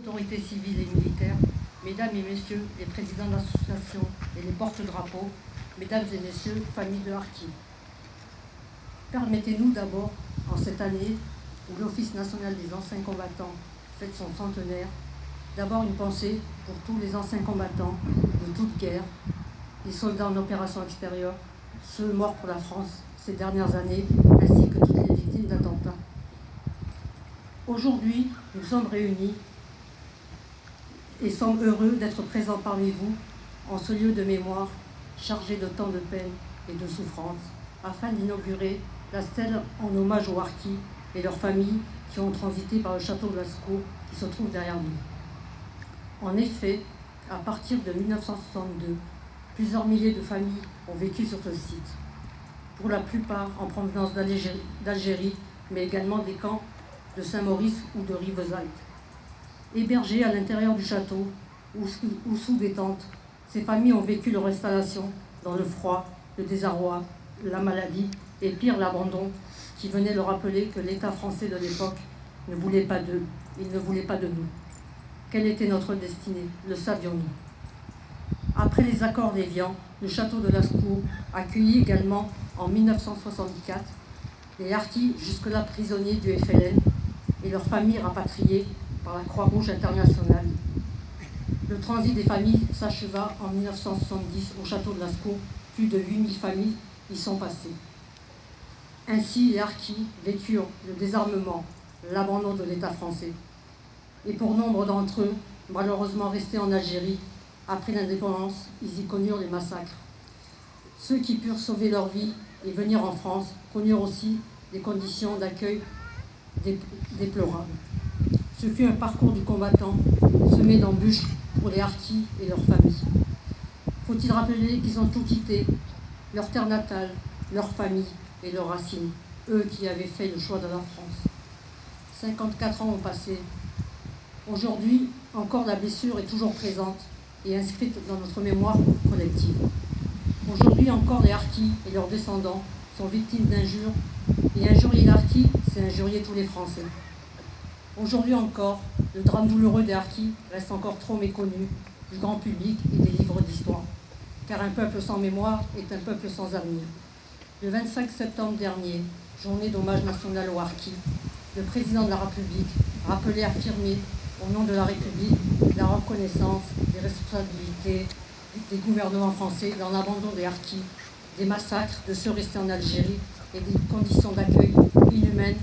Autorités civiles et militaires, mesdames et messieurs les présidents d'associations et les porte-drapeaux, mesdames et messieurs, famille de harkis. Permettez-nous d'abord, en cette année où l'Office national des anciens combattants fête son centenaire, d'avoir une pensée pour tous les anciens combattants de toute guerre, les soldats en opération extérieure, ceux morts pour la France ces dernières années, ainsi que toutes les victimes d'attentats. Aujourd'hui, nous sommes réunis et sommes heureux d'être présents parmi vous en ce lieu de mémoire chargé de tant de peine et de souffrance, afin d'inaugurer la stèle en hommage aux harkis et leurs familles qui ont transité par le château de Lascaux qui se trouve derrière nous. En effet, à partir de 1962, plusieurs milliers de familles ont vécu sur ce site, pour la plupart en provenance d'Algérie, mais également des camps de Saint-Maurice ou de Rivesaltes. Hébergées à l'intérieur du château ou sous des tentes, ces familles ont vécu leur installation dans le froid, le désarroi, la maladie et pire l'abandon qui venait leur rappeler que l'État français de l'époque ne voulait pas d'eux, il ne voulait pas de nous. Quelle était notre destinée? Le savions-nous? Après les accords d'Évian, le château de Lascaux accueillit également en 1964 les harkis jusque-là prisonniers du FLN et leurs familles rapatriées par la Croix-Rouge internationale. Le transit des familles s'acheva en 1970 au château de Lascaux. Plus de 8000 familles y sont passées. Ainsi, les harkis vécurent le désarmement, l'abandon de l'État français. Et pour nombre d'entre eux, malheureusement restés en Algérie, après l'indépendance, ils y connurent les massacres. Ceux qui purent sauver leur vie et venir en France connurent aussi des conditions d'accueil déplorables. Ce fut un parcours du combattant semé d'embûches pour les harkis et leurs familles. Faut-il rappeler qu'ils ont tout quitté, leur terre natale, leur famille et leurs racines, eux qui avaient fait le choix de la France. 54 ans ont passé. Aujourd'hui, encore la blessure est toujours présente et inscrite dans notre mémoire collective. Aujourd'hui encore, les harkis et leurs descendants sont victimes d'injures, et injurier l'harki, c'est injurier tous les Français. Aujourd'hui encore, le drame douloureux des harkis reste encore trop méconnu du grand public et des livres d'histoire, car un peuple sans mémoire est un peuple sans avenir. Le 25 septembre dernier, journée d'hommage national aux harkis, le président de la République rappelait affirmer, au nom de la République, la reconnaissance des responsabilités des gouvernements français dans l'abandon des harkis, des massacres de ceux restés en Algérie et des conditions d'accueil inhumaines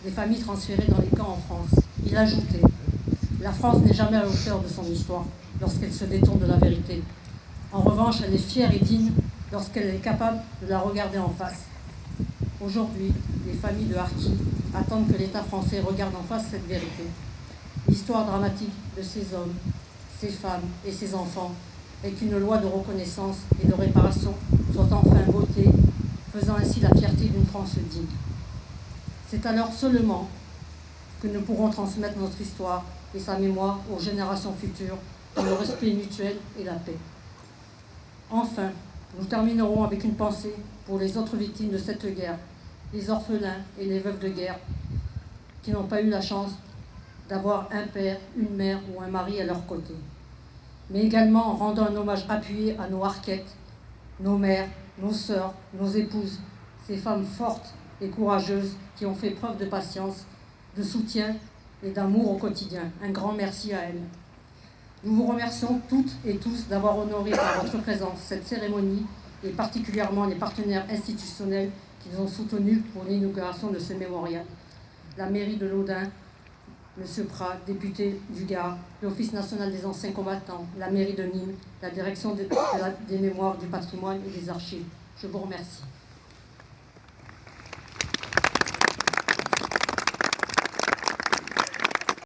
des familles transférées dans les camps en France. Il ajoutait « La France n'est jamais à la hauteur de son histoire lorsqu'elle se détourne de la vérité. En revanche, elle est fière et digne lorsqu'elle est capable de la regarder en face. » Aujourd'hui, les familles de harkis attendent que l'État français regarde en face cette vérité. L'histoire dramatique de ces hommes, ces femmes et ces enfants est qu'une loi de reconnaissance et de réparation soit enfin votée, faisant ainsi la fierté d'une France digne. C'est alors seulement que nous pourrons transmettre notre histoire et sa mémoire aux générations futures dans le respect mutuel et la paix. Enfin, nous terminerons avec une pensée pour les autres victimes de cette guerre, les orphelins et les veuves de guerre qui n'ont pas eu la chance d'avoir un père, une mère ou un mari à leur côté. Mais également en rendant un hommage appuyé à nos harkettes, nos mères, nos sœurs, nos épouses, ces femmes fortes et courageuses qui ont fait preuve de patience, de soutien et d'amour au quotidien. Un grand merci à elles. Nous vous remercions toutes et tous d'avoir honoré par votre présence cette cérémonie et particulièrement les partenaires institutionnels qui nous ont soutenus pour l'inauguration de ce mémorial. La mairie de Laudun, M. Prat, député du Gard, l'Office national des anciens combattants, la mairie de Nîmes, la direction des mémoires, du patrimoine et des archives. Je vous remercie.